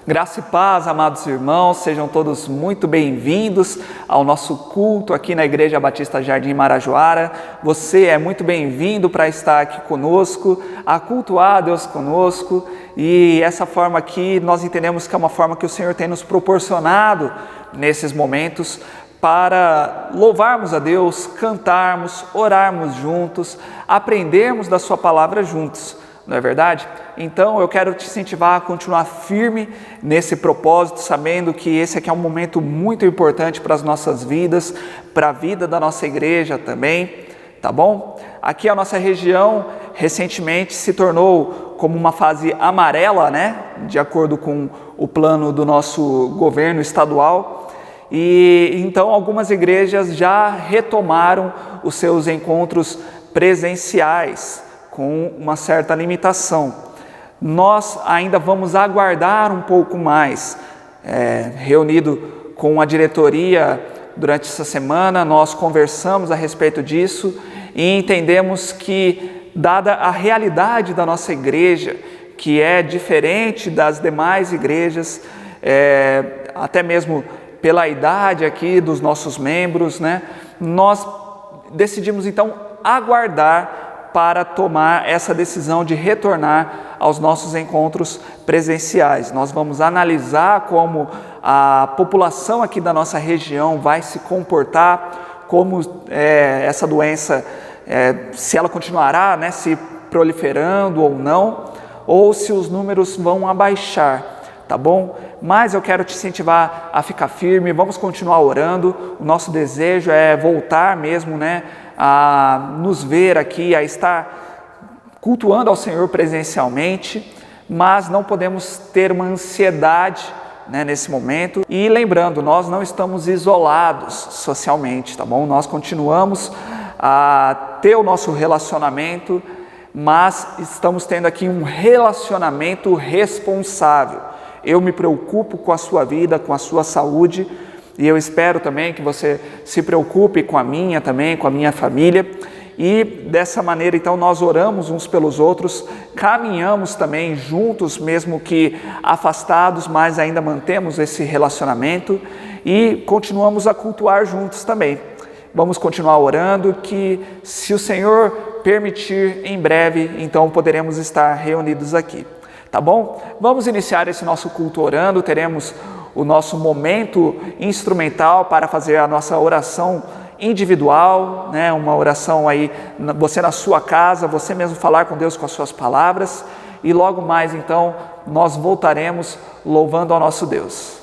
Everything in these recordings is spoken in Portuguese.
Graça e paz, amados irmãos, sejam todos muito bem-vindos ao nosso culto aqui na Igreja Batista Jardim Marajoara. Você é muito bem-vindo para estar aqui conosco, a cultuar a Deus conosco, e essa forma aqui nós entendemos que é uma forma que o Senhor tem nos proporcionado nesses momentos para louvarmos a Deus, cantarmos, orarmos juntos, aprendermos da sua palavra juntos. Não é verdade? Então eu quero te incentivar a continuar firme nesse propósito, sabendo que esse aqui é um momento muito importante para as nossas vidas, para a vida da nossa igreja também, tá bom? Aqui a nossa região recentemente se tornou como uma fase amarela, né? De acordo com o plano do nosso governo estadual. E então algumas igrejas já retomaram os seus encontros presenciais, com uma certa limitação. Nós ainda vamos aguardar um pouco mais. Reunido com a diretoria durante essa semana, nós conversamos a respeito disso e entendemos que, dada a realidade da nossa igreja, que é diferente das demais igrejas, até mesmo pela idade aqui dos nossos membros, né, nós decidimos então aguardar para tomar essa decisão de retornar aos nossos encontros presenciais. Nós vamos analisar como a população aqui da nossa região vai se comportar, como essa doença, se ela continuará, né, se proliferando ou não, ou se os números vão abaixar, tá bom? Mas eu quero te incentivar a ficar firme, vamos continuar orando. O nosso desejo é voltar mesmo, né, a nos ver aqui, a estar cultuando ao Senhor presencialmente, mas não podemos ter uma ansiedade, né, nesse momento. E lembrando, nós não estamos isolados socialmente, tá bom? Nós continuamos a ter o nosso relacionamento, mas estamos tendo aqui um relacionamento responsável. Eu me preocupo com a sua vida, com a sua saúde, e eu espero também que você se preocupe com a minha também, com a minha família. E dessa maneira, então, nós oramos uns pelos outros, caminhamos também juntos, mesmo que afastados, mas ainda mantemos esse relacionamento e continuamos a cultuar juntos também. Vamos continuar orando que, se o Senhor permitir, em breve, então poderemos estar reunidos aqui. Tá bom? Vamos iniciar esse nosso culto orando, teremos o nosso momento instrumental para fazer a nossa oração individual, né? Uma oração aí, você na sua casa, você mesmo falar com Deus com as suas palavras, e logo mais então nós voltaremos louvando ao nosso Deus.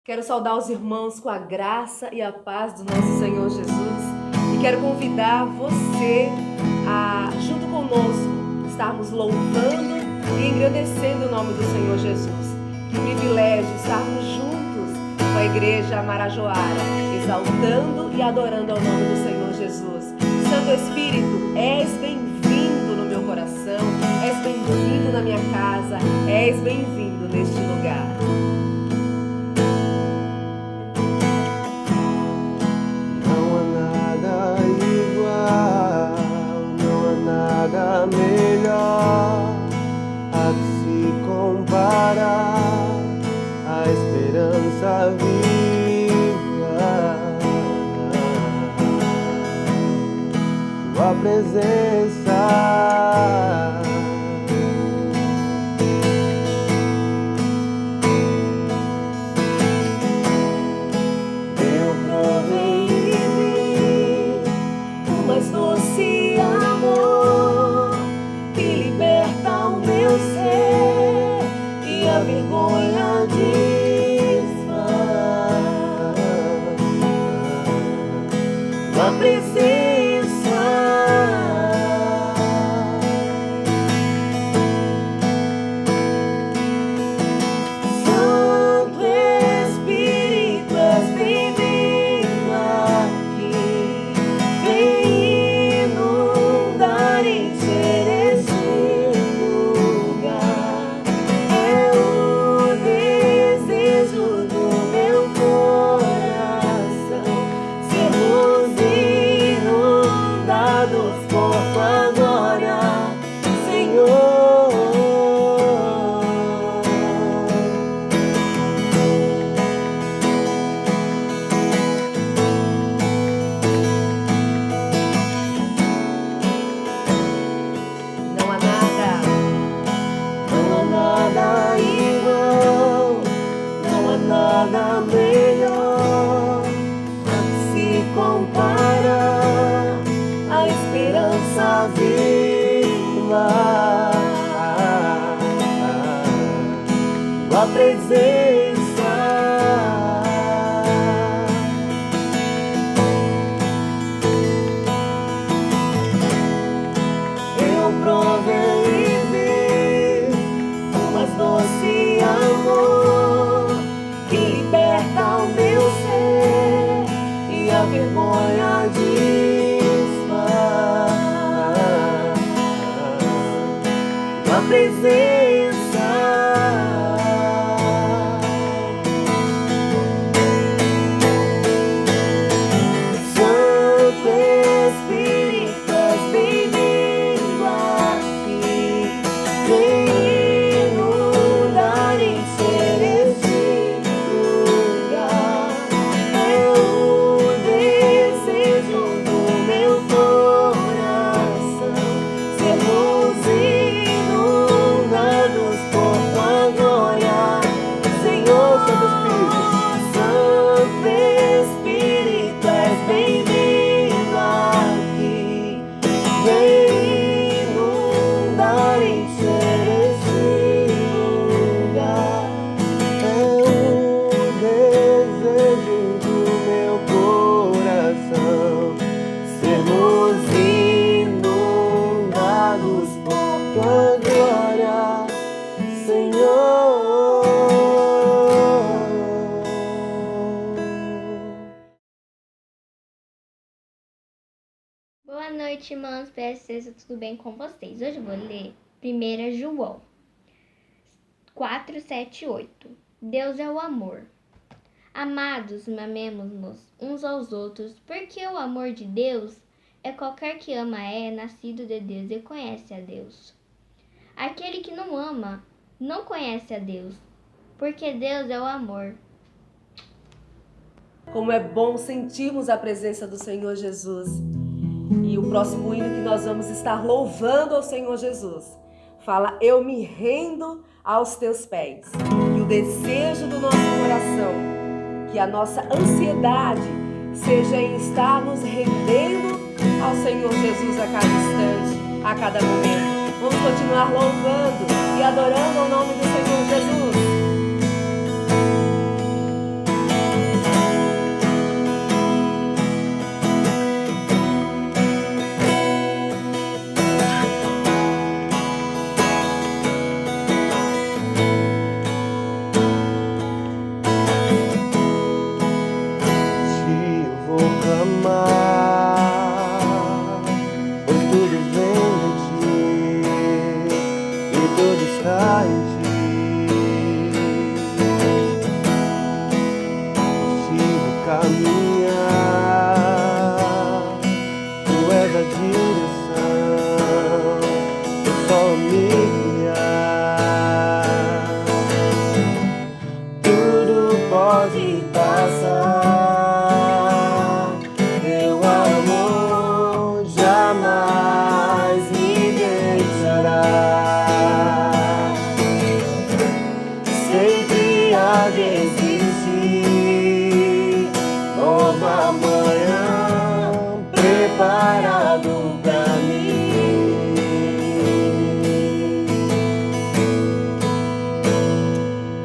Quero saudar os irmãos com a graça e a paz do nosso Senhor Jesus e quero convidar você a, junto conosco, estarmos louvando e engrandecendo o nome do Senhor Jesus. Que privilégio estarmos juntos com a Igreja Marajoara, exaltando e adorando ao nome do Senhor Jesus. Santo Espírito, és bem-vindo no meu coração, és bem-vindo na minha casa, és bem-vindo neste lugar. Nada melhor a se comparar a esperança viva, tua presença. Eu provei e vi o mais doce amor que liberta o meu ser e a vergonha desfaz. Tua presença. Santo Espírito, és bem-vindo aqui. Vem inundar e encher este lugar. É o desejo do meu coração sermos inundados por tua glória, Senhor. Não há nada igual, não há nada melhor a se comparar a esperança viva, tua presença. Eu provei e vi o mais doce amor que liberta o meu ser e a vergonha desfaz. Tua presença. Santo Espírito, és bem-vindo aqui. Vem inundar e encher este lugar. É o desejo do meu coração sermos inundados por tua glória, Senhor. Santo Espírito, és bem-vindo aqui. Vem inundar e encher este lugar. É o desejo do meu coração sermos inundados por tua glória, Senhor. Boa noite, irmãos. Espero que esteja tudo bem com vocês. Hoje eu vou ler 1 João 4, 7 e 8. Deus é o amor. Amados, amemo-nos uns aos outros, porque o amor de Deus é qualquer que ama é nascido de Deus e conhece a Deus. Aquele que não ama não conhece a Deus, porque Deus é o amor. Como é bom sentirmos a presença do Senhor Jesus. E o próximo hino que nós vamos estar louvando ao Senhor Jesus fala: eu me rendo aos teus pés. E o desejo do nosso coração, que a nossa ansiedade seja em estar nos rendendo ao Senhor Jesus a cada instante, a cada momento. Vamos continuar louvando e adorando ao nome do Senhor Jesus. está em ti. Contigo caminhar, tu és a direção, só me guiar. Tudo pode passar, teu amor jamais me deixará. Sempre há de existir nova manhã preparado pra mim.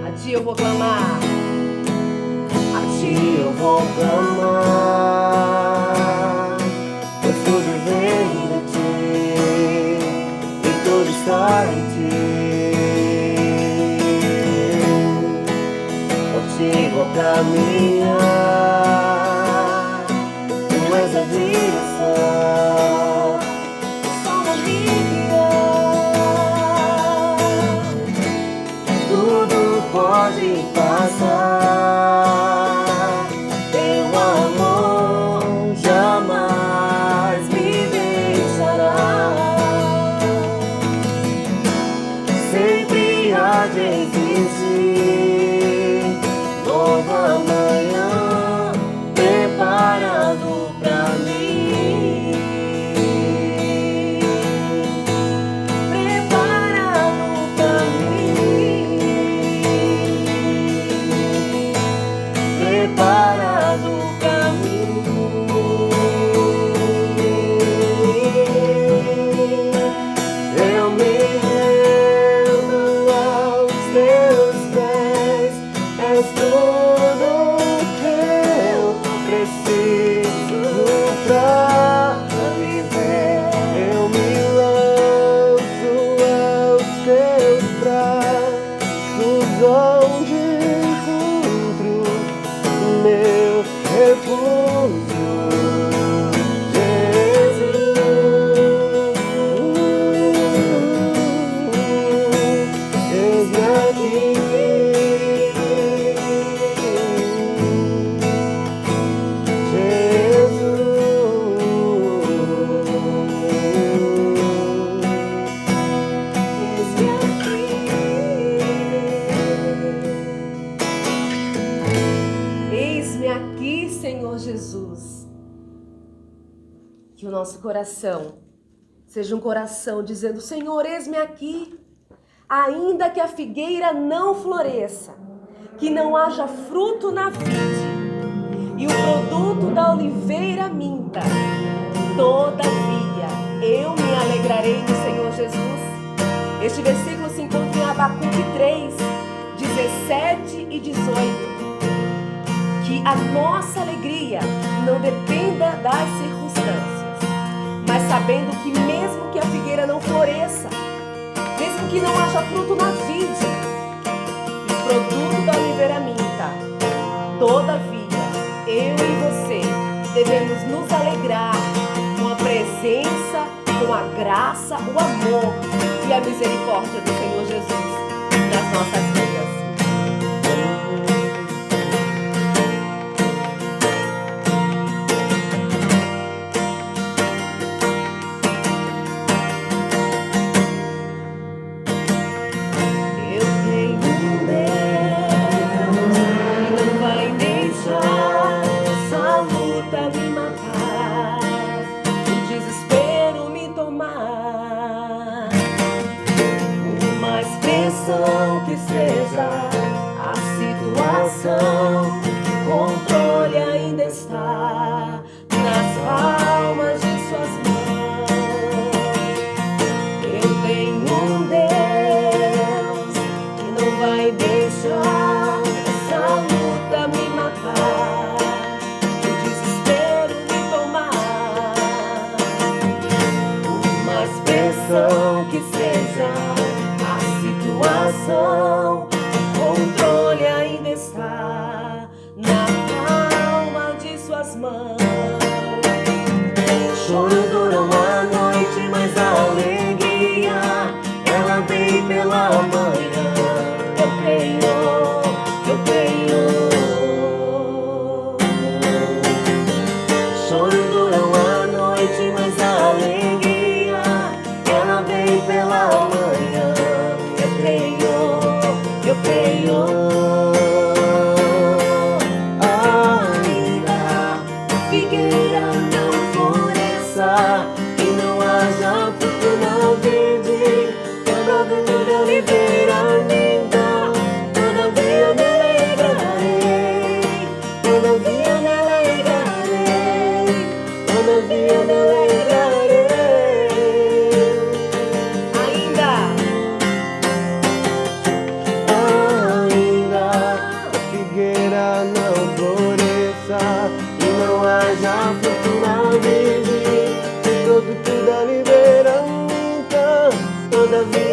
A ti eu vou clamar, A ti eu vou clamar, pois tudo vem de ti e tudo está em ti. Contigo vou caminhar, tu és a direção, só me guiar. Tudo pode passar, teu amor jamais me deixará. Sempre há de existir nova manhã preparado pra mim. Preparado pra mim. Preparado pra mim. Eu me rendo aos teus pés, és tudo que eu preciso pra viver. Eu me lanço aos teus braços, onde encontro meu refúgio. Jesus, eis-me aqui. eis-me aqui, Senhor Jesus. Que o nosso coração seja um coração dizendo: Senhor, eis-me aqui. Ainda que a figueira não floresça, que não haja fruto na vide, e o produto da oliveira minta, todavia eu me alegrarei no Senhor Jesus. Este versículo se encontra em Abacuque 3, 17 e 18. Que a nossa alegria não dependa das circunstâncias, mas sabendo que mesmo que a figueira não floresça, mesmo que não haja fruto na vide, o produto da oliveira minta, todavia, eu e você devemos nos alegrar com a presença, com a graça, o amor e a misericórdia do Senhor Jesus nas nossas vidas. Que seja a situação, controle ainda está nas palmas de suas mãos. Eu tenho um Deus que não vai deixar essa luta me matar, o desespero me tomar. Uma expressão que seja situação, controle ainda está na palma de suas mãos. Choro dura uma noite, mas a alegria ela vem pela manhã.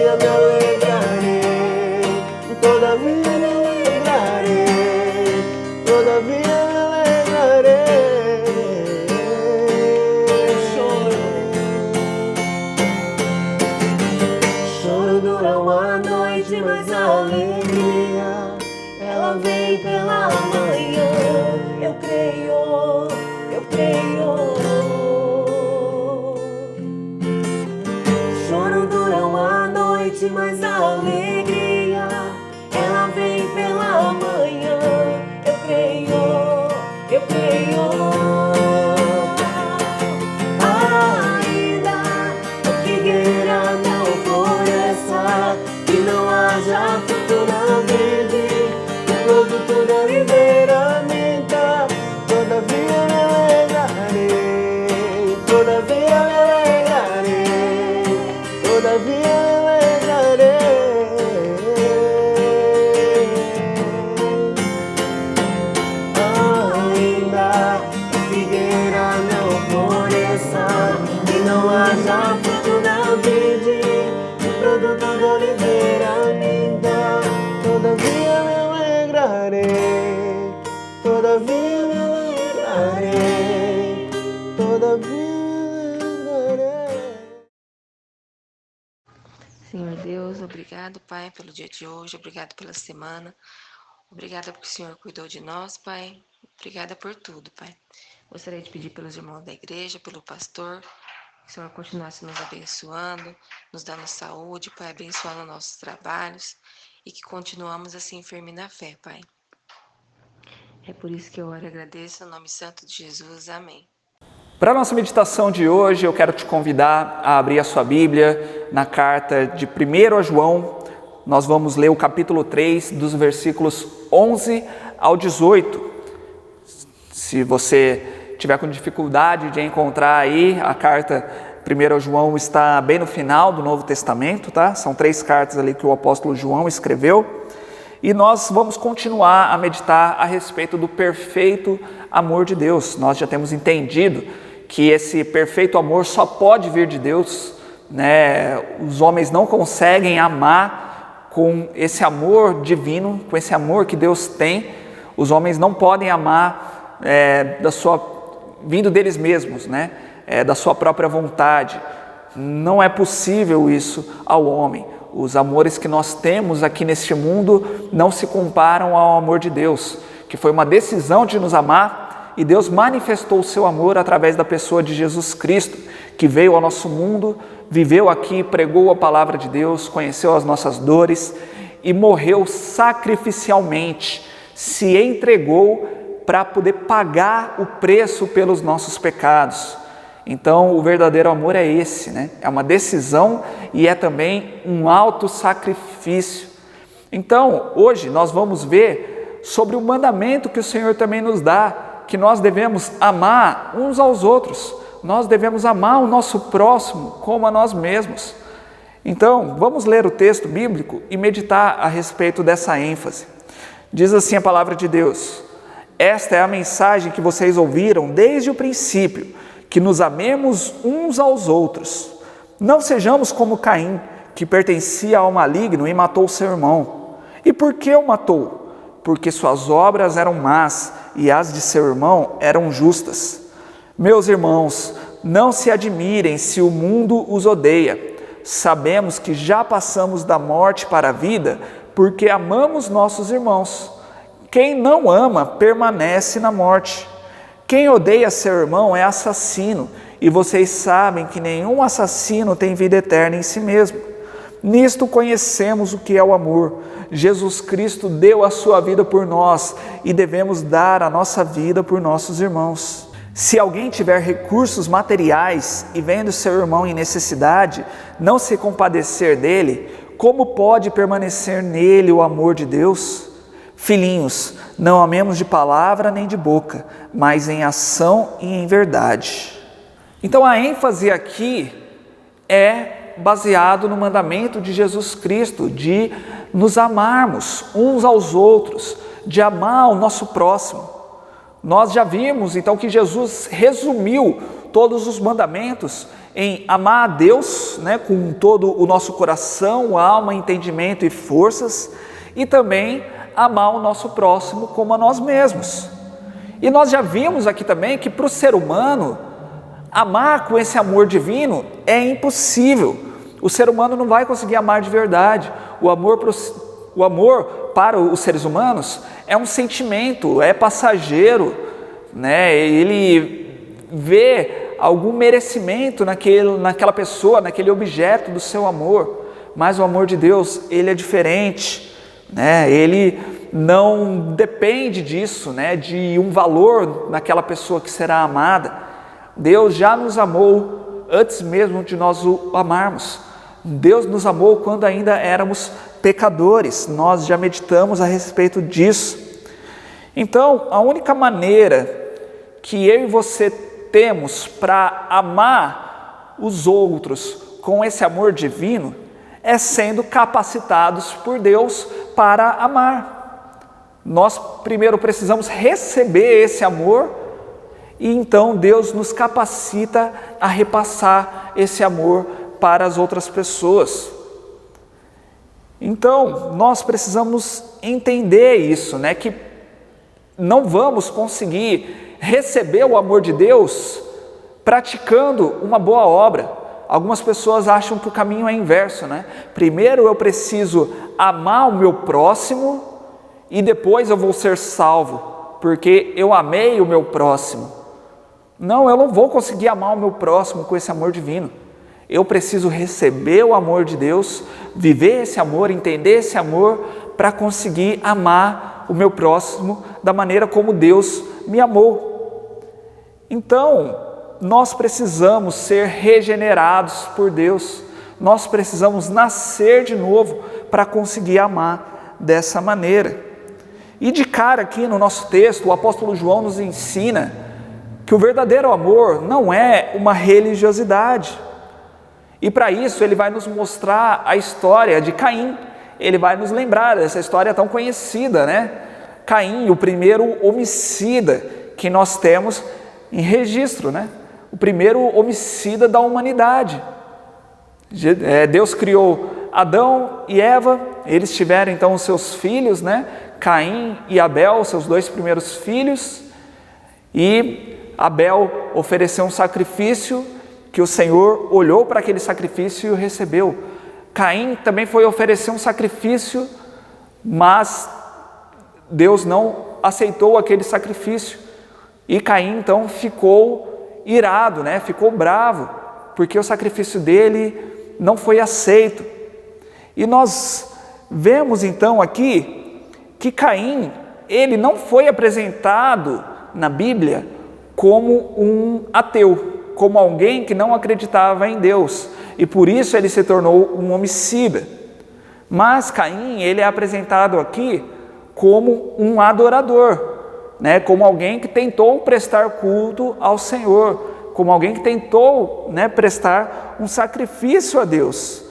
todavia me alegrarei, todavia me alegrarei, todavia me alegrarei. Choro dura uma noite, mas a alegria ela vem pela manhã. Eu creio, eu creio. Choro dura uma noite, mas a alegria ela vem pela manhã. Eu creio, eu creio. Ainda a figueira não floresça e não haja fruto na verde, o produto da videira minta, todavia me alegrarei, todavia me alegrarei, todavia me alegrarei. Ainda a figueira não floresça e não haja fruto na vide, o produto da oliveira minta, todavia me alegrarei, todavia me alegrarei, todavia me alegrarei. Senhor Deus, obrigado, Pai, pelo dia de hoje, obrigado pela semana, obrigada porque o Senhor cuidou de nós, Pai, obrigada por tudo, Pai. Gostaria de pedir pelos irmãos da igreja, pelo pastor, que o Senhor continuasse nos abençoando, nos dando saúde, Pai, abençoando nossos trabalhos e que continuamos assim firme na fé, Pai. É por isso que eu oro e agradeço, em nome santo de Jesus, amém. Para a nossa meditação de hoje, eu quero te convidar a abrir a sua Bíblia na carta de 1 João. Nós vamos ler o capítulo 3, dos versículos 11 ao 18. Se você tiver com dificuldade de encontrar aí, a carta 1 João está bem no final do Novo Testamento, tá? São 3 cartas ali que o apóstolo João escreveu. E nós vamos continuar a meditar a respeito do perfeito amor de Deus. Nós já temos entendido que esse perfeito amor só pode vir de Deus, né? Os homens não conseguem amar com esse amor divino, com esse amor que Deus tem. Os homens não podem amar vindo deles mesmos, né? Da sua própria vontade. Não é possível isso ao homem. Os amores que nós temos aqui neste mundo não se comparam ao amor de Deus, que foi uma decisão de nos amar, e Deus manifestou o seu amor através da pessoa de Jesus Cristo, que veio ao nosso mundo, viveu aqui, pregou a palavra de Deus, conheceu as nossas dores e morreu sacrificialmente, se entregou para poder pagar o preço pelos nossos pecados. Então, o verdadeiro amor é esse, né? É uma decisão e é também um auto-sacrifício. Então, hoje nós vamos ver sobre o mandamento que o Senhor também nos dá, que nós devemos amar uns aos outros. Nós devemos amar o nosso próximo como a nós mesmos. Então, vamos ler o texto bíblico e meditar a respeito dessa ênfase. Diz assim a palavra de Deus: esta é a mensagem que vocês ouviram desde o princípio, que nos amemos uns aos outros. Não sejamos como Caim, que pertencia ao maligno e matou seu irmão. E por que o matou? Porque suas obras eram más e as de seu irmão eram justas. Meus irmãos, não se admirem se o mundo os odeia. Sabemos que já passamos da morte para a vida, porque amamos nossos irmãos. Quem não ama permanece na morte. Quem odeia seu irmão é assassino, e vocês sabem que nenhum assassino tem vida eterna em si mesmo. Nisto conhecemos o que é o amor. Jesus Cristo deu a sua vida por nós e devemos dar a nossa vida por nossos irmãos. Se alguém tiver recursos materiais e vendo seu irmão em necessidade, não se compadecer dele, como pode permanecer nele o amor de Deus? Filhinhos, não amemos de palavra nem de boca, mas em ação e em verdade. Então a ênfase aqui é baseado no mandamento de Jesus Cristo, de nos amarmos uns aos outros, de amar o nosso próximo. Nós já vimos então que Jesus resumiu todos os mandamentos em amar a Deus, né, com todo o nosso coração, alma, entendimento e forças, e também amar o nosso próximo como a nós mesmos. E nós já vimos aqui também que para o ser humano, amar com esse amor divino é impossível. O ser humano não vai conseguir amar de verdade. O amor para os seres humanos é um sentimento, é passageiro, né? Ele vê algum merecimento naquela pessoa, naquele objeto do seu amor, mas o amor de Deus, ele é diferente, né? Ele não depende disso, né? De um valor naquela pessoa que será amada. Deus já nos amou antes mesmo de nós o amarmos. Deus nos amou quando ainda éramos pecadores. Nós já meditamos a respeito disso. Então, a única maneira que eu e você temos para amar os outros com esse amor divino é sendo capacitados por Deus para amar. Nós primeiro precisamos receber esse amor e então Deus nos capacita a repassar esse amor para as outras pessoas. Então, nós precisamos entender isso, né? Que não vamos conseguir receber o amor de Deus praticando uma boa obra. Algumas pessoas acham que o caminho é inverso, né? Primeiro eu preciso amar o meu próximo e depois eu vou ser salvo, porque eu amei o meu próximo. Não, eu não vou conseguir amar o meu próximo com esse amor divino. Eu preciso receber o amor de Deus, viver esse amor, entender esse amor, para conseguir amar o meu próximo da maneira como Deus me amou. Então, nós precisamos ser regenerados por Deus. Nós precisamos nascer de novo para conseguir amar dessa maneira. E de cara aqui no nosso texto, o apóstolo João nos ensina que o verdadeiro amor não é uma religiosidade. E para isso ele vai nos mostrar a história de Caim. Ele vai nos lembrar dessa história tão conhecida, né? Caim, o primeiro homicida que nós temos em registro, né? O primeiro homicida da humanidade. Deus criou Adão e Eva, eles tiveram então os seus filhos, né? Caim e Abel, seus dois primeiros filhos, e Abel ofereceu um sacrifício que o Senhor olhou para aquele sacrifício e o recebeu. Caim também foi oferecer um sacrifício, mas Deus não aceitou aquele sacrifício. E Caim então ficou irado, né? Ficou bravo, porque o sacrifício dele não foi aceito. E nós vemos então aqui que Caim, ele não foi apresentado na Bíblia como um ateu, como alguém que não acreditava em Deus, e por isso ele se tornou um homicida. Mas Caim, ele é apresentado aqui como um adorador, né? Como alguém que tentou prestar culto ao Senhor, como alguém que tentou, né, prestar um sacrifício a Deus.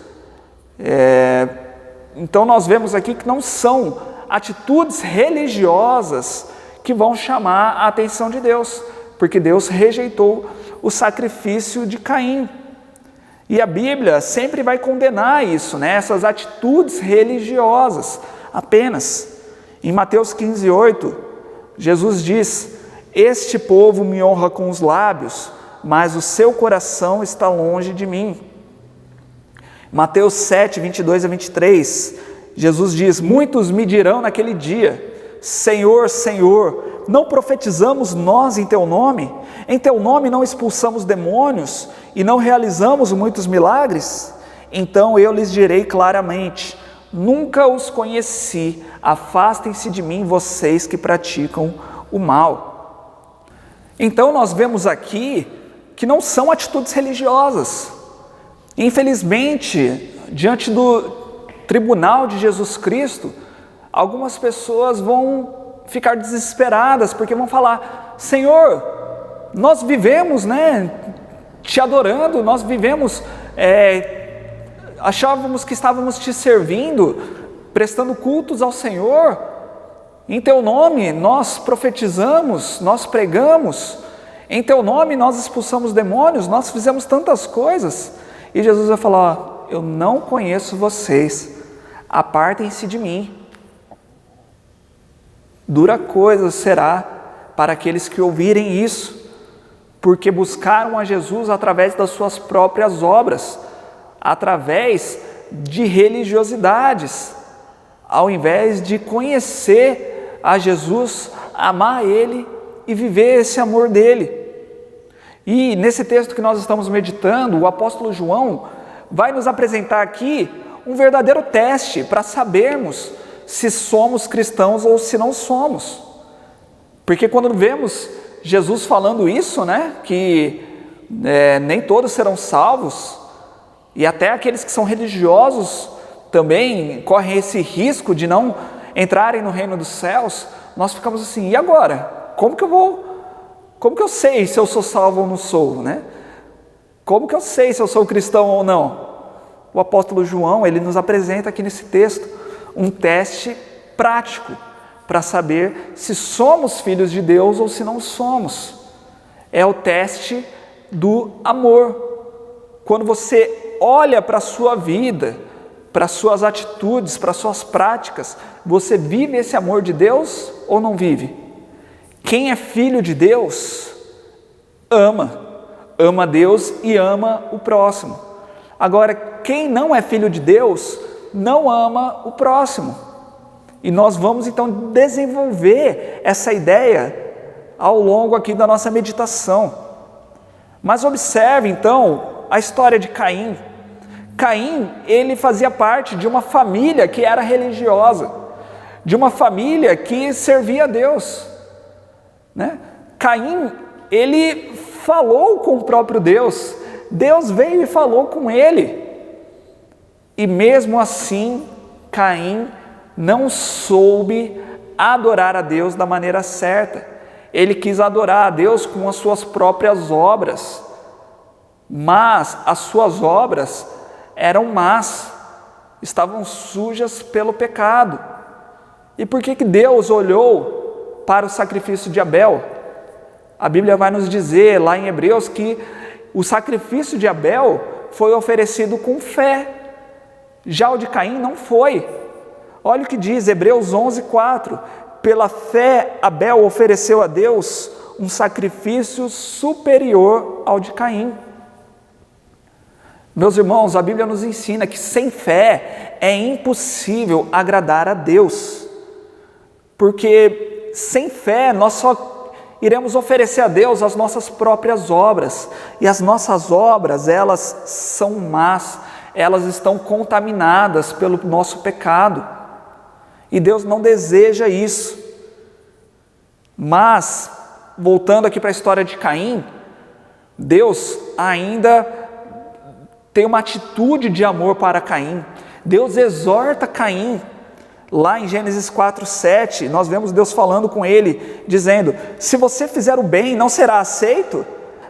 Então nós vemos aqui que não são atitudes religiosas que vão chamar a atenção de Deus, porque Deus rejeitou o sacrifício de Caim. E a Bíblia sempre vai condenar isso, né? Essas atitudes religiosas apenas. Em Mateus 15:8, Jesus diz: "Este povo me honra com os lábios, mas o seu coração está longe de mim." Mateus 7:22-23, Jesus diz: "Muitos me dirão naquele dia: Senhor, Senhor, não profetizamos nós em teu nome? Em teu nome não expulsamos demônios e não realizamos muitos milagres? Então eu lhes direi claramente: nunca os conheci, afastem-se de mim, vocês que praticam o mal." Então nós vemos aqui que não são atitudes religiosas. Infelizmente, diante do tribunal de Jesus Cristo, algumas pessoas vão ficar desesperadas, porque vão falar: Senhor, nós vivemos, né, te adorando, nós vivemos, achávamos que estávamos te servindo, prestando cultos ao Senhor, em teu nome nós profetizamos, nós pregamos, Em teu nome nós expulsamos demônios, nós fizemos tantas coisas. E Jesus vai falar: eu não conheço vocês, apartem-se de mim. Dura coisa será para aqueles que ouvirem isso, porque buscaram a Jesus através das suas próprias obras, através de religiosidades, ao invés de conhecer a Jesus, amar Ele e viver esse amor dele. E nesse texto que nós estamos meditando, o apóstolo João vai nos apresentar aqui um verdadeiro teste para sabermos se somos cristãos ou se não somos. Porque quando vemos Jesus falando isso, que nem todos serão salvos, e até aqueles que são religiosos também correm esse risco de não entrarem no reino dos céus, nós ficamos assim: e agora? Como que eu sei se eu sou salvo ou não sou, Como que eu sei se eu sou cristão ou não? O apóstolo João, ele nos apresenta aqui nesse texto um teste prático para saber se somos filhos de Deus ou se não somos. É o teste do amor. Quando você olha para a sua vida, para as suas atitudes, para as suas práticas, você vive esse amor de Deus ou não vive? Quem é filho de Deus, ama Deus e ama o próximo. Agora, quem não é filho de Deus, não ama o próximo. E nós vamos então desenvolver essa ideia ao longo aqui da nossa meditação. Mas observe então a história de Caim. Caim, ele fazia parte de uma família que era religiosa, de uma família que servia a Deus. Caim, ele falou com o próprio Deus, Deus veio e falou com ele, e mesmo assim, Caim não soube adorar a Deus da maneira certa. Ele quis adorar a Deus com as suas próprias obras, mas as suas obras eram más, estavam sujas pelo pecado. E por que Deus olhou para o sacrifício de Abel? A Bíblia vai nos dizer lá em Hebreus que o sacrifício de Abel foi oferecido com fé, já o de Caim não foi. Olha o que diz Hebreus 11:4: pela fé Abel ofereceu a Deus um sacrifício superior ao de Caim. Meus irmãos, a Bíblia nos ensina que sem fé é impossível agradar a Deus, porque sem fé nós só iremos oferecer a Deus as nossas próprias obras, e as nossas obras, elas são más, elas estão contaminadas pelo nosso pecado, e Deus não deseja isso. Mas, voltando aqui para a história de Caim, Deus ainda tem uma atitude de amor para Caim. Deus exorta Caim. Lá em Gênesis 4:7, nós vemos Deus falando com ele, dizendo: se você fizer o bem, não será aceito,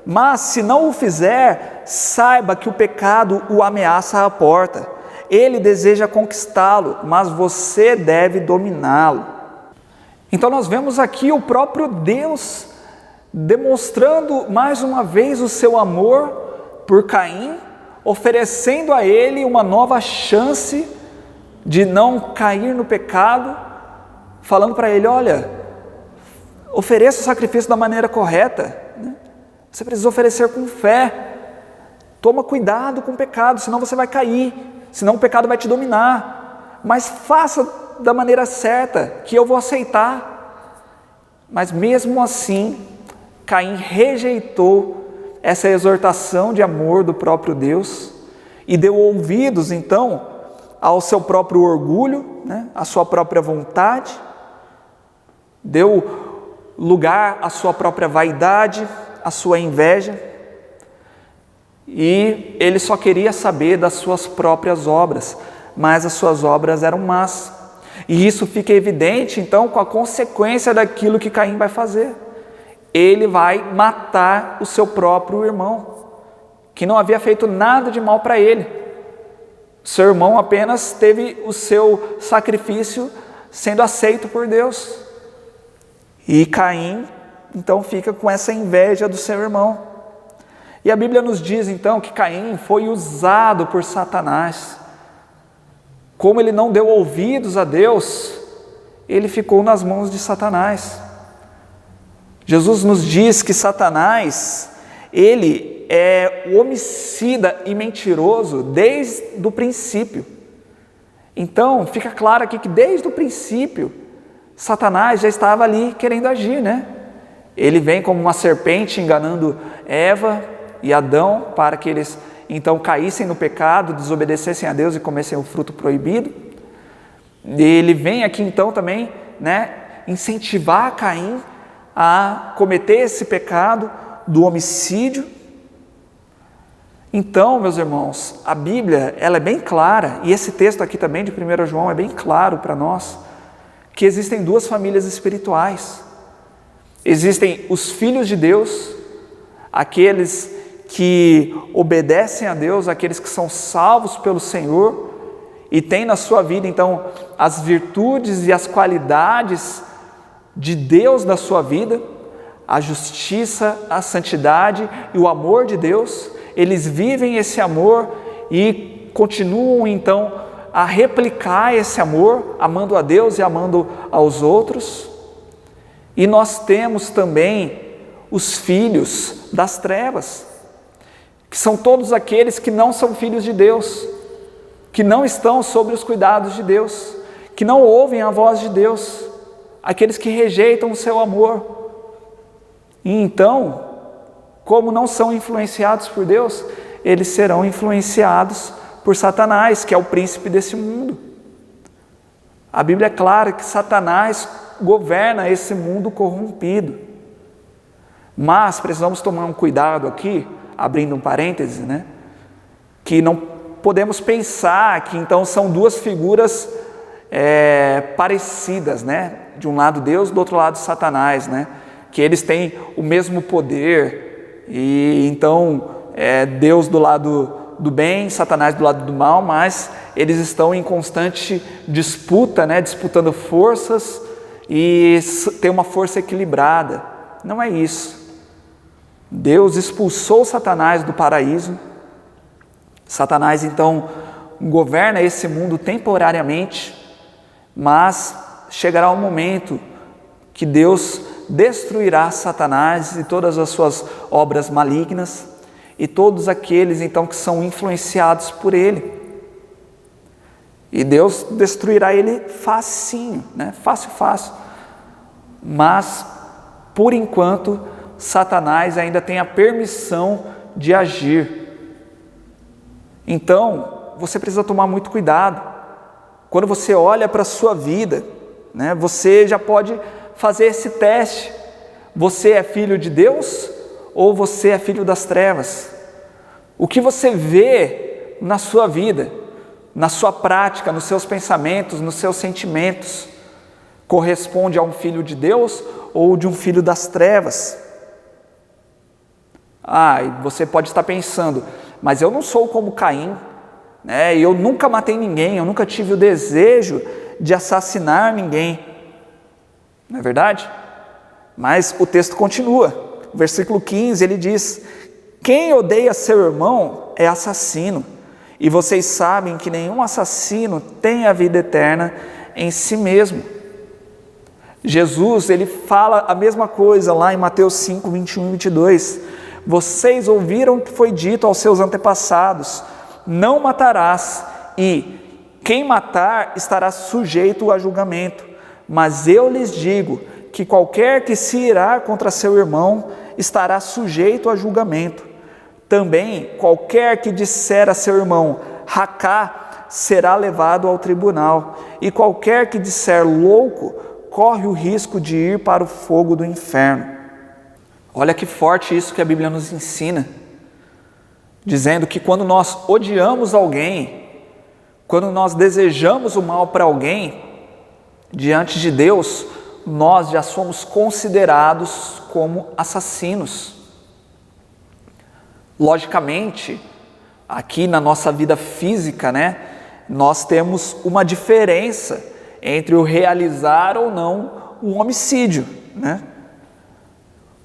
mas se não o fizer, saiba que o pecado o ameaça à porta. Ele deseja conquistá-lo, mas você deve dominá-lo. Então nós vemos aqui o próprio Deus demonstrando mais uma vez o seu amor por Caim, oferecendo a ele uma nova chance de não cair no pecado, falando para ele: olha, ofereça o sacrifício da maneira correta, você precisa oferecer com fé, toma cuidado com o pecado, senão você vai cair, senão o pecado vai te dominar, mas faça da maneira certa, que eu vou aceitar. Mas mesmo assim, Caim rejeitou essa exortação de amor do próprio Deus, e deu ouvidos então ao seu próprio orgulho, à sua própria vontade, deu lugar à sua própria vaidade, à sua inveja, e ele só queria saber das suas próprias obras, mas as suas obras eram más. E isso fica evidente então com a consequência daquilo que Caim vai fazer. Ele vai matar o seu próprio irmão, que não havia feito nada de mal para ele. Seu irmão apenas teve o seu sacrifício sendo aceito por Deus. E Caim então fica com essa inveja do seu irmão. E a Bíblia nos diz então que Caim foi usado por Satanás. Como ele não deu ouvidos a Deus, ele ficou nas mãos de Satanás. Jesus nos diz que Satanás, ele é o homicida e mentiroso desde o princípio. Então, fica claro aqui que desde o princípio, Satanás já estava ali querendo agir, né? Ele vem como uma serpente enganando Eva e Adão para que eles então caíssem no pecado, desobedecessem a Deus e comessem o fruto proibido. Ele vem aqui então também, né, incentivar Caim a cometer esse pecado do homicídio. Então, meus irmãos, a Bíblia ela é bem clara, e esse texto aqui também de 1 João é bem claro para nós, que existem duas famílias espirituais. Existem os filhos de Deus, aqueles que obedecem a Deus, aqueles que são salvos pelo Senhor e têm na sua vida então as virtudes e as qualidades de Deus na sua vida, a justiça, a santidade e o amor de Deus. Eles vivem esse amor e continuam então a replicar esse amor, amando a Deus e amando aos outros. E nós temos também os filhos das trevas, que são todos aqueles que não são filhos de Deus, que não estão sob os cuidados de Deus, que não ouvem a voz de Deus, aqueles que rejeitam o seu amor. E então, como não são influenciados por Deus, eles serão influenciados por Satanás, que é o príncipe desse mundo. A Bíblia é clara que Satanás governa esse mundo corrompido. Mas precisamos tomar um cuidado aqui, abrindo um parêntese, né? Que não podemos pensar que então são duas figuras parecidas, né? De um lado Deus, do outro lado Satanás, né? Que eles têm o mesmo poder, e então Deus do lado do bem, Satanás do lado do mal, mas eles estão em constante disputa, né? Disputando forças e tem uma força equilibrada. Não é isso. Deus expulsou Satanás do paraíso. Satanás então governa esse mundo temporariamente, mas chegará um momento que Deus destruirá Satanás e todas as suas obras malignas e todos aqueles então que são influenciados por ele. E Deus destruirá ele facinho, né? Fácil. Mas, por enquanto, Satanás ainda tem a permissão de agir. Então, você precisa tomar muito cuidado. Quando você olha para a sua vida, né, você já pode fazer esse teste. Você é filho de Deus ou você é filho das trevas? O que você vê na sua vida, na sua prática, nos seus pensamentos, nos seus sentimentos, corresponde a um filho de Deus ou de um filho das trevas? E você pode estar pensando, mas eu não sou como Caim, né? Eu nunca matei ninguém, eu nunca tive o desejo de assassinar ninguém. Não é verdade? Mas o texto continua. O versículo 15, ele diz: quem odeia seu irmão é assassino, e vocês sabem que nenhum assassino tem a vida eterna em si mesmo. Jesus, ele fala a mesma coisa lá em Mateus 5, 21 e 22. Vocês ouviram o que foi dito aos seus antepassados: não matarás, e quem matar estará sujeito a julgamento. Mas eu lhes digo que qualquer que se irá contra seu irmão estará sujeito a julgamento. Também qualquer que disser a seu irmão racá será levado ao tribunal, e qualquer que disser louco corre o risco de ir para o fogo do inferno. Olha que forte isso que a Bíblia nos ensina, dizendo que quando nós odiamos alguém, quando nós desejamos o mal para alguém, diante de Deus, nós já somos considerados como assassinos. Logicamente, aqui na nossa vida física, né, nós temos uma diferença entre o realizar ou não um homicídio, né?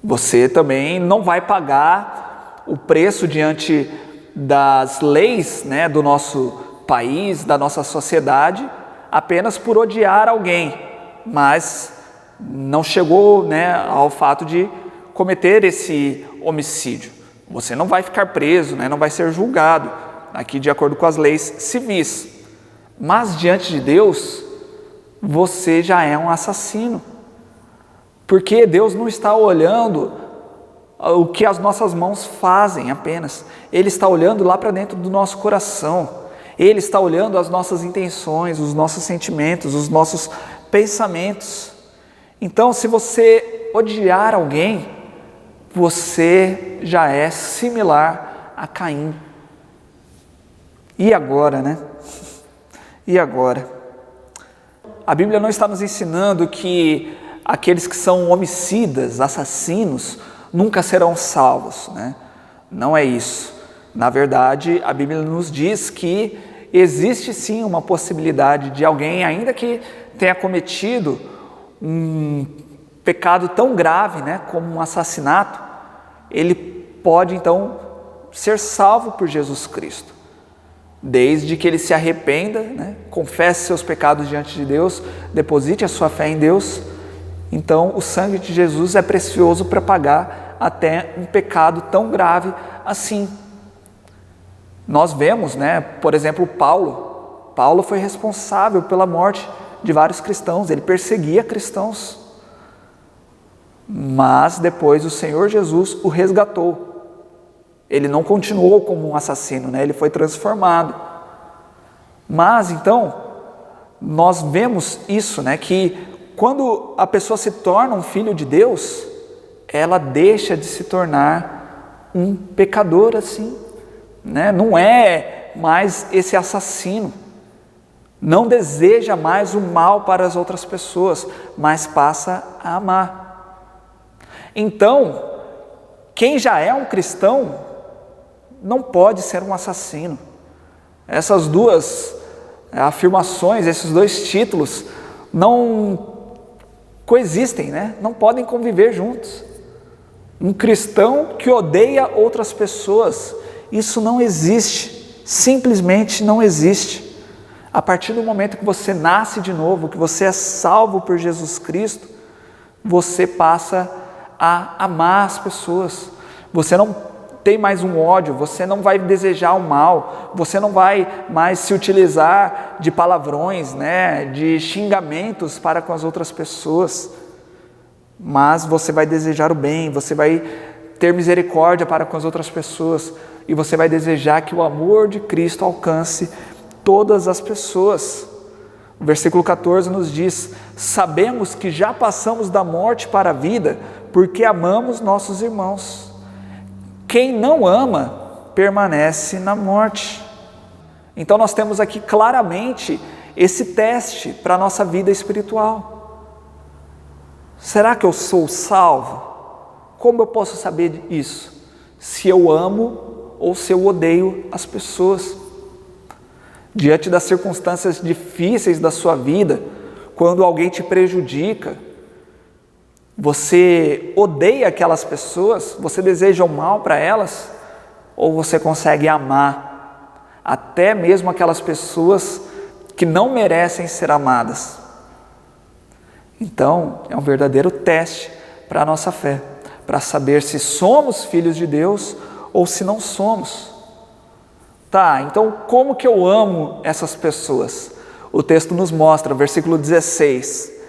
Você também não vai pagar o preço diante das leis, né, do nosso país, da nossa sociedade, apenas por odiar alguém, mas não chegou, né, ao fato de cometer esse homicídio. Você não vai ficar preso, né, não vai ser julgado, aqui de acordo com as leis civis. Mas diante de Deus, você já é um assassino. Porque Deus não está olhando o que as nossas mãos fazem apenas. Ele está olhando lá para dentro do nosso coração. Ele está olhando as nossas intenções, os nossos sentimentos, os nossos pensamentos. Então, se você odiar alguém, você já é similar a Caim. E agora, né? E agora? A Bíblia não está nos ensinando que aqueles que são homicidas, assassinos, nunca serão salvos, né? Não é isso. Na verdade, a Bíblia nos diz que existe sim uma possibilidade de alguém, ainda que tenha cometido um pecado tão grave, né, como um assassinato, ele pode então ser salvo por Jesus Cristo. Desde que ele se arrependa, né, confesse seus pecados diante de Deus, deposite a sua fé em Deus, então o sangue de Jesus é precioso para pagar até um pecado tão grave assim. Nós vemos, né, por exemplo, Paulo foi responsável pela morte de vários cristãos, ele perseguia cristãos, mas depois o Senhor Jesus o resgatou. Ele não continuou como um assassino, né? Ele foi transformado. Mas então, nós vemos isso, né? Que quando a pessoa se torna um filho de Deus, ela deixa de se tornar um pecador assim, né? Não é mais esse assassino, não deseja mais o mal para as outras pessoas, mas passa a amar. Então, quem já é um cristão não pode ser um assassino. Essas duas afirmações, esses dois títulos não coexistem, né? Não podem conviver juntos. Um cristão que odeia outras pessoas, isso não existe, simplesmente não existe. A partir do momento que você nasce de novo, que você é salvo por Jesus Cristo, você passa a amar as pessoas. Você não tem mais um ódio, você não vai desejar o mal, você não vai mais se utilizar de palavrões, né, de xingamentos para com as outras pessoas, mas você vai desejar o bem, você vai ter misericórdia para com as outras pessoas e você vai desejar que o amor de Cristo alcance todas as pessoas. O versículo 14 nos diz: sabemos que já passamos da morte para a vida porque amamos nossos irmãos. Quem não ama permanece na morte. Então nós temos aqui claramente esse teste para a nossa vida espiritual. Será que eu sou salvo? Como eu posso saber isso? Se eu amo ou se eu odeio as pessoas? Diante das circunstâncias difíceis da sua vida, quando alguém te prejudica, você odeia aquelas pessoas? Você deseja o mal para elas? Ou você consegue amar até mesmo aquelas pessoas que não merecem ser amadas? Então, é um verdadeiro teste para a nossa fé, para saber se somos filhos de Deus ou se não somos. Tá, então como que eu amo essas pessoas? O texto nos mostra, versículo 16...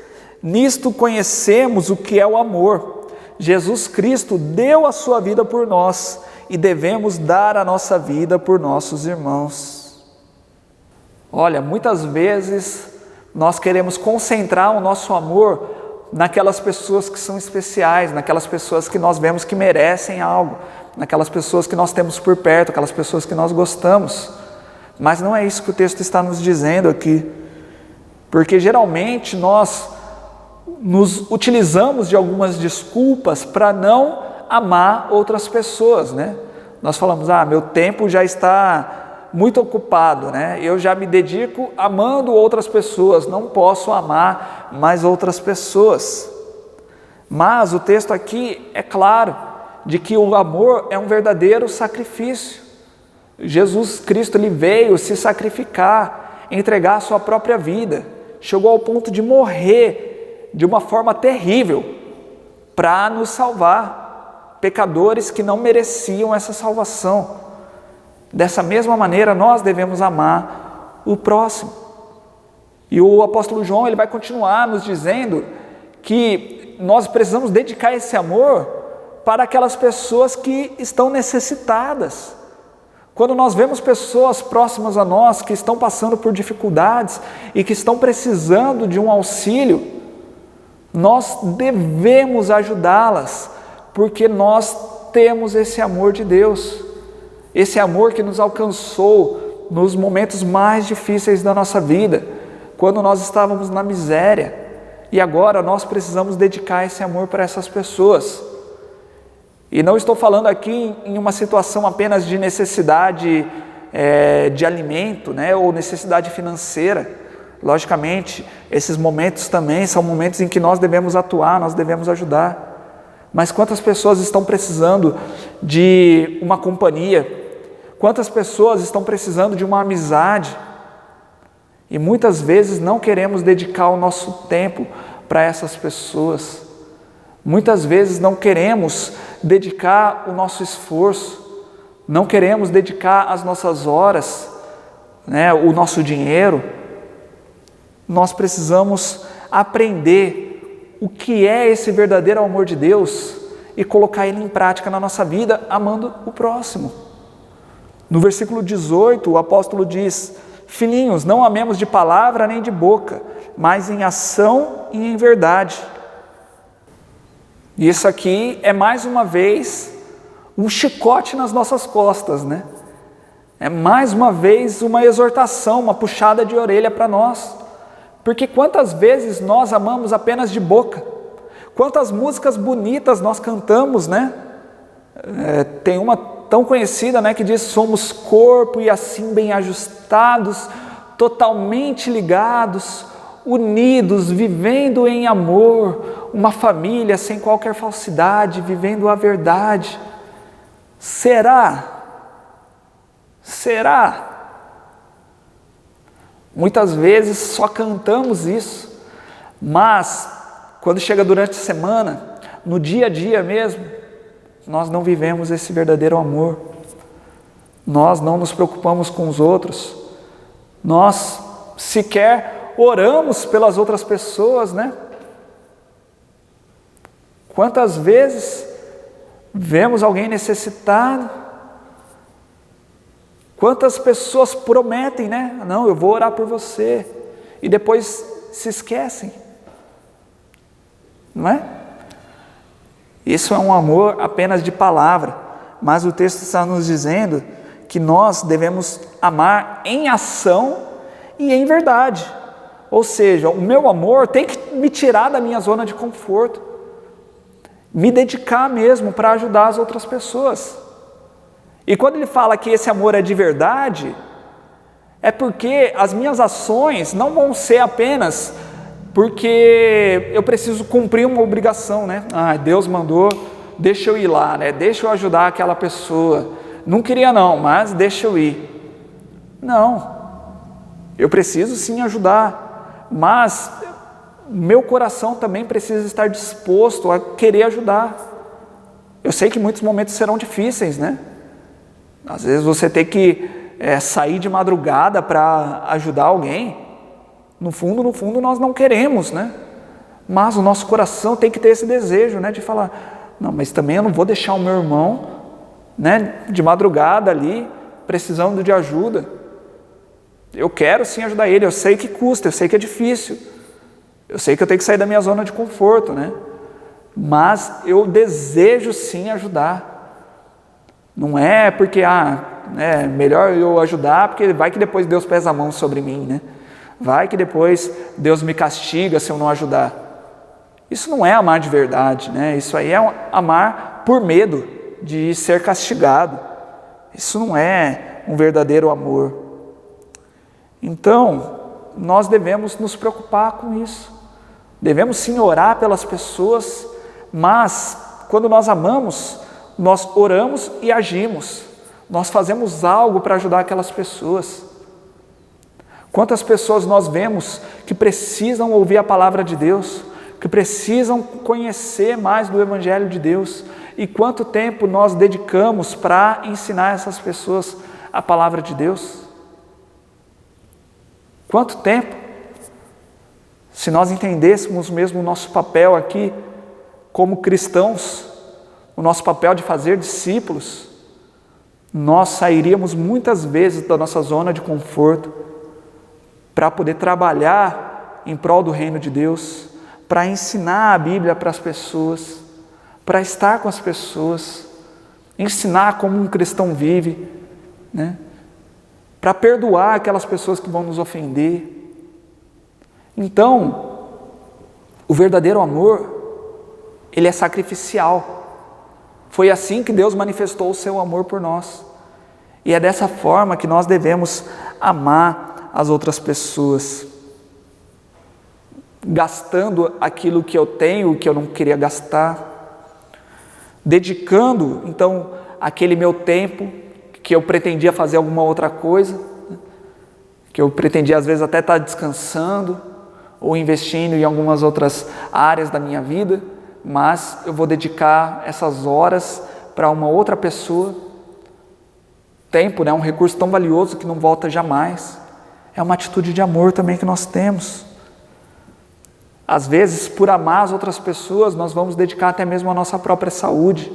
Nisto conhecemos o que é o amor. Jesus Cristo deu a sua vida por nós e devemos dar a nossa vida por nossos irmãos. Olha, muitas vezes nós queremos concentrar o nosso amor naquelas pessoas que são especiais, naquelas pessoas que nós vemos que merecem algo, naquelas pessoas que nós temos por perto, aquelas pessoas que nós gostamos. Mas não é isso que o texto está nos dizendo aqui, porque geralmente nós nos utilizamos de algumas desculpas para não amar outras pessoas, né? Nós falamos, meu tempo já está muito ocupado, né? Eu já me dedico amando outras pessoas, não posso amar mais outras pessoas. Mas o texto aqui é claro de que o amor é um verdadeiro sacrifício. Jesus Cristo, ele veio se sacrificar, entregar a sua própria vida, chegou ao ponto de morrer de uma forma terrível para nos salvar, pecadores que não mereciam essa salvação. Dessa mesma maneira, nós devemos amar o próximo. E o apóstolo João, ele vai continuar nos dizendo que nós precisamos dedicar esse amor para aquelas pessoas que estão necessitadas. Quando nós vemos pessoas próximas a nós que estão passando por dificuldades e que estão precisando de um auxílio, nós devemos ajudá-las, porque nós temos esse amor de Deus, esse amor que nos alcançou nos momentos mais difíceis da nossa vida, quando nós estávamos na miséria, e agora nós precisamos dedicar esse amor para essas pessoas. E não estou falando aqui em uma situação apenas de necessidade de alimento, né, ou necessidade financeira. Logicamente, esses momentos também são momentos em que nós devemos atuar, nós devemos ajudar. Mas quantas pessoas estão precisando de uma companhia? Quantas pessoas estão precisando de uma amizade? E muitas vezes não queremos dedicar o nosso tempo para essas pessoas. Muitas vezes não queremos dedicar o nosso esforço, não queremos dedicar as nossas horas, né, o nosso dinheiro. Nós precisamos aprender o que é esse verdadeiro amor de Deus e colocar ele em prática na nossa vida, amando o próximo. No versículo 18, o apóstolo diz: filhinhos, não amemos de palavra nem de boca, mas em ação e em verdade. E isso aqui é mais uma vez um chicote nas nossas costas, né? É mais uma vez uma exortação, uma puxada de orelha para nós. Porque quantas vezes nós amamos apenas de boca? Quantas músicas bonitas nós cantamos, né? Tem uma tão conhecida, né, que diz: somos corpo e assim bem ajustados, totalmente ligados, unidos, vivendo em amor, uma família sem qualquer falsidade, vivendo a verdade. Será? Muitas vezes só cantamos isso, mas quando chega durante a semana, no dia a dia mesmo, nós não vivemos esse verdadeiro amor. Nós não nos preocupamos com os outros, nós sequer oramos pelas outras pessoas, né? Quantas vezes vemos alguém necessitado? Quantas pessoas prometem, né? Não, eu vou orar por você, e depois se esquecem, não é? Isso é um amor apenas de palavra, mas o texto está nos dizendo que nós devemos amar em ação e em verdade. Ou seja, o meu amor tem que me tirar da minha zona de conforto, me dedicar mesmo para ajudar as outras pessoas. E quando ele fala que esse amor é de verdade, é porque as minhas ações não vão ser apenas porque eu preciso cumprir uma obrigação, né? Deus mandou, deixa eu ir lá, né? Deixa eu ajudar aquela pessoa. Não queria não, mas deixa eu ir. Não, eu preciso sim ajudar, mas meu coração também precisa estar disposto a querer ajudar. Eu sei que muitos momentos serão difíceis, né? Às vezes você tem que sair de madrugada para ajudar alguém. No fundo nós não queremos, né? Mas o nosso coração tem que ter esse desejo, né? De falar, não, mas também eu não vou deixar o meu irmão, né, de madrugada ali, precisando de ajuda. Eu quero sim ajudar ele, eu sei que custa, eu sei que é difícil, eu sei que eu tenho que sair da minha zona de conforto, né? Mas eu desejo sim ajudar. Não é porque, é melhor eu ajudar, porque vai que depois Deus pesa a mão sobre mim, né? Vai que depois Deus me castiga se eu não ajudar. Isso não é amar de verdade, né? Isso aí é amar por medo de ser castigado. Isso não é um verdadeiro amor. Então, nós devemos nos preocupar com isso. Devemos sim orar pelas pessoas, Mas, quando nós amamos, nós oramos e agimos. Nós fazemos algo para ajudar aquelas pessoas. Quantas pessoas nós vemos que precisam ouvir a palavra de Deus, que precisam conhecer mais do Evangelho de Deus, e quanto tempo nós dedicamos para ensinar essas pessoas a palavra de Deus? Quanto tempo? Se nós entendêssemos mesmo o nosso papel aqui como cristãos, o nosso papel de fazer discípulos, nós sairíamos muitas vezes da nossa zona de conforto para poder trabalhar em prol do reino de Deus, para ensinar a Bíblia para as pessoas, para estar com as pessoas, ensinar como um cristão vive, né? Para perdoar aquelas pessoas que vão nos ofender. Então, o verdadeiro amor, ele é sacrificial. Foi assim que Deus manifestou o seu amor por nós. E é dessa forma que nós devemos amar as outras pessoas, gastando aquilo que eu tenho, que eu não queria gastar, dedicando, então, aquele meu tempo que eu pretendia fazer alguma outra coisa, que eu pretendia às vezes até estar descansando, ou investindo em algumas outras áreas da minha vida, mas eu vou dedicar essas horas para uma outra pessoa. Tempo, né, um recurso tão valioso que não volta jamais. É uma atitude de amor também que nós temos. Às vezes, por amar as outras pessoas, nós vamos dedicar até mesmo a nossa própria saúde.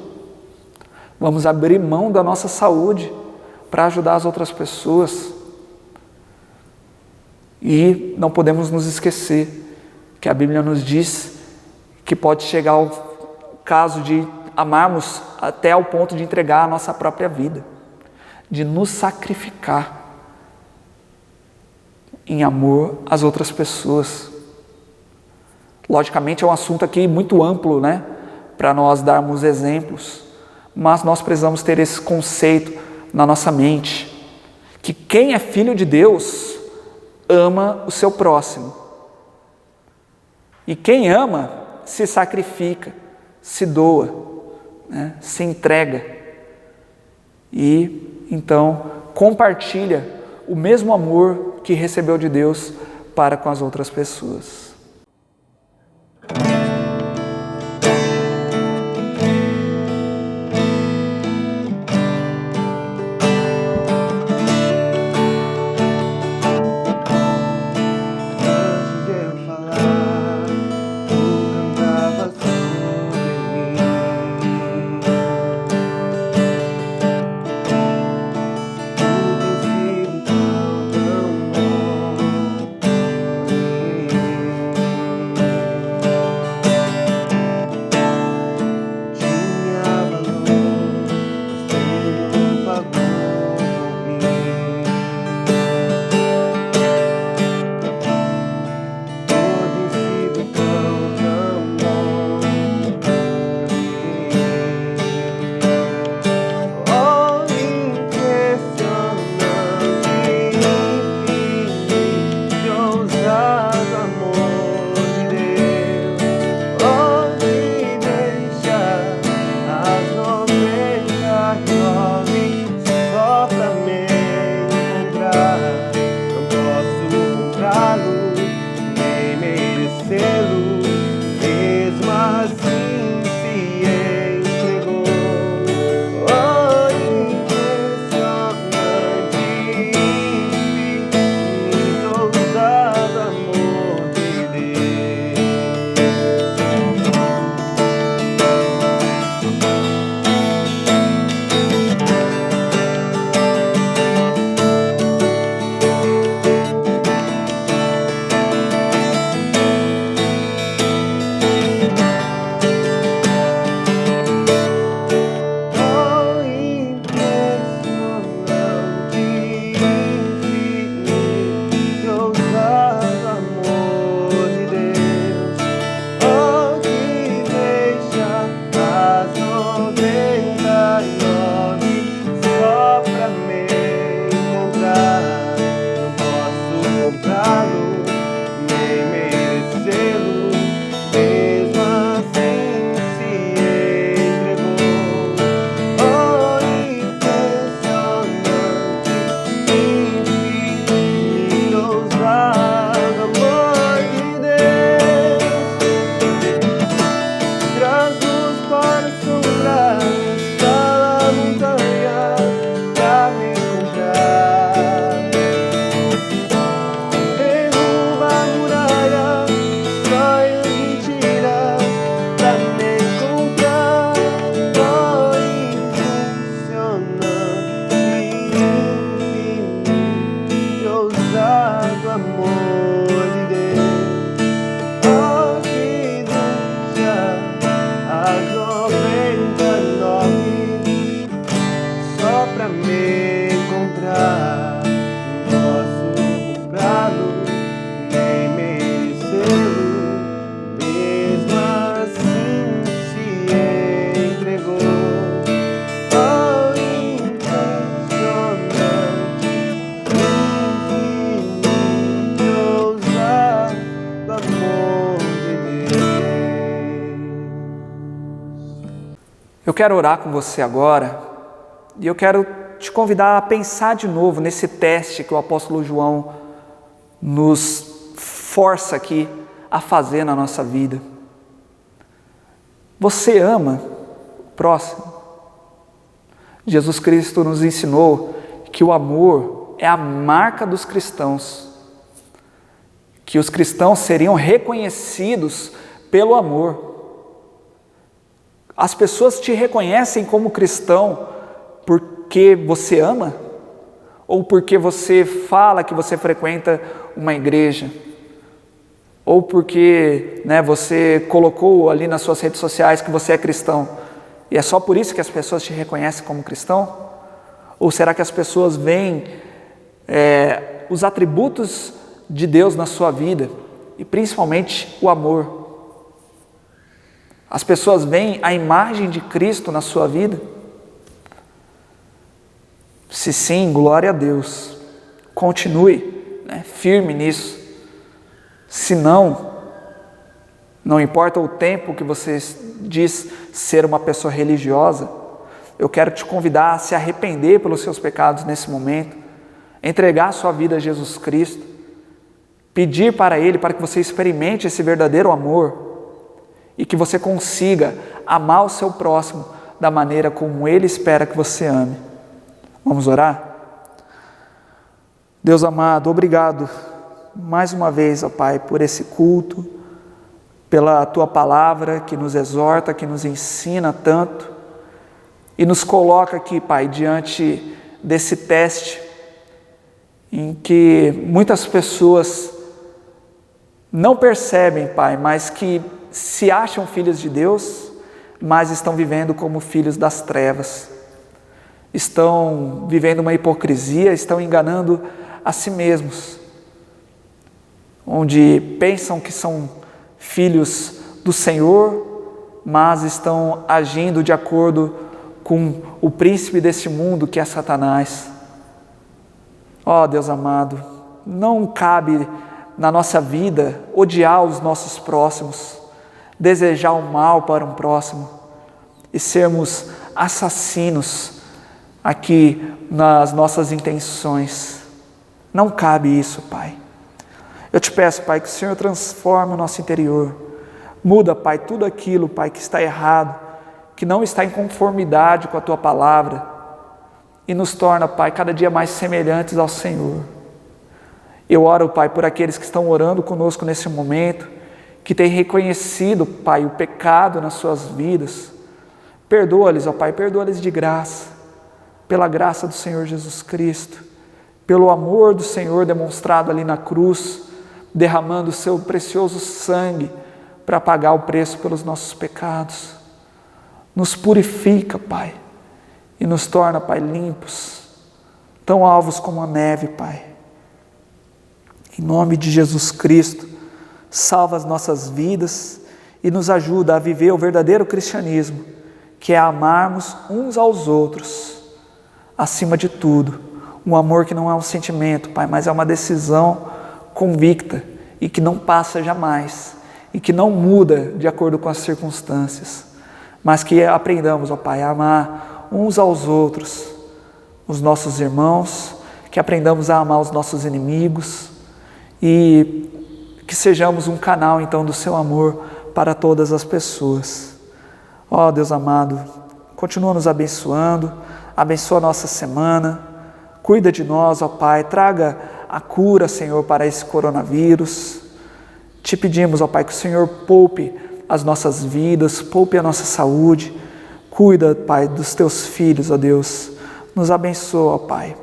Vamos abrir mão da nossa saúde para ajudar as outras pessoas. E não podemos nos esquecer que a Bíblia nos diz que pode chegar ao caso de amarmos até ao ponto de entregar a nossa própria vida, de nos sacrificar em amor às outras pessoas. Logicamente é um assunto aqui muito amplo, né, para nós darmos exemplos, mas nós precisamos ter esse conceito na nossa mente, que quem é filho de Deus ama o seu próximo. E quem ama se sacrifica, se doa, né, se entrega. E então compartilha o mesmo amor que recebeu de Deus para com as outras pessoas. Eu quero orar com você agora e eu quero te convidar a pensar de novo nesse teste que o apóstolo João nos força aqui a fazer na nossa vida. Você ama o próximo? Jesus Cristo nos ensinou que o amor é a marca dos cristãos, que os cristãos seriam reconhecidos pelo amor. As pessoas te reconhecem como cristão porque você ama? Ou porque você fala que você frequenta uma igreja? Ou porque você colocou ali nas suas redes sociais que você é cristão? E é só por isso que as pessoas te reconhecem como cristão? Ou será que as pessoas veem os atributos de Deus na sua vida? E principalmente o amor. As pessoas veem a imagem de Cristo na sua vida? Se sim, glória a Deus. Continue firme nisso. Se não, não importa o tempo que você diz ser uma pessoa religiosa, eu quero te convidar a se arrepender pelos seus pecados nesse momento, entregar a sua vida a Jesus Cristo, pedir para Ele para que você experimente esse verdadeiro amor e que você consiga amar o seu próximo da maneira como Ele espera que você ame. Vamos orar? Deus amado, obrigado mais uma vez, ó Pai, por esse culto, pela Tua palavra que nos exorta, que nos ensina tanto e nos coloca aqui, Pai, diante desse teste em que muitas pessoas não percebem, Pai, mas que se acham filhos de Deus, mas estão vivendo como filhos das trevas. Estão vivendo uma hipocrisia, estão enganando a si mesmos, onde pensam que são filhos do Senhor, mas estão agindo de acordo com o príncipe deste mundo, que é Satanás. Ó Deus amado, não cabe na nossa vida odiar os nossos próximos, desejar o mal para um próximo e sermos assassinos aqui nas nossas intenções. Não cabe isso, Pai. Eu te peço, Pai, que o Senhor transforme o nosso interior. Muda, Pai, tudo aquilo, Pai, que está errado, que não está em conformidade com a Tua palavra e nos torna, Pai, cada dia mais semelhantes ao Senhor. Eu oro, Pai, por aqueles que estão orando conosco nesse momento, que têm reconhecido, Pai, o pecado nas suas vidas. Perdoa-lhes, ó Pai, perdoa-lhes de graça, pela graça do Senhor Jesus Cristo, pelo amor do Senhor demonstrado ali na cruz, derramando o seu precioso sangue para pagar o preço pelos nossos pecados. Nos purifica, Pai, e nos torna, Pai, limpos, tão alvos como a neve, Pai. Em nome de Jesus Cristo, salva as nossas vidas e nos ajuda a viver o verdadeiro cristianismo, que é amarmos uns aos outros, acima de tudo. Um amor que não é um sentimento, Pai, mas é uma decisão convicta e que não passa jamais e que não muda de acordo com as circunstâncias, mas que aprendamos, ó Pai, a amar uns aos outros, os nossos irmãos, que aprendamos a amar os nossos inimigos e que sejamos um canal, então, do Seu amor para todas as pessoas. Ó Deus amado, continua nos abençoando, abençoa a nossa semana, cuida de nós, ó Pai, traga a cura, Senhor, para esse coronavírus. Te pedimos, ó Pai, que o Senhor poupe as nossas vidas, poupe a nossa saúde, cuida, Pai, dos Teus filhos, ó Deus, nos abençoa, ó Pai.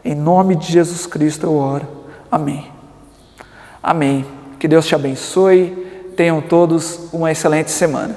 Em nome de Jesus Cristo eu oro. Amém. Amém. Que Deus te abençoe. Tenham todos uma excelente semana.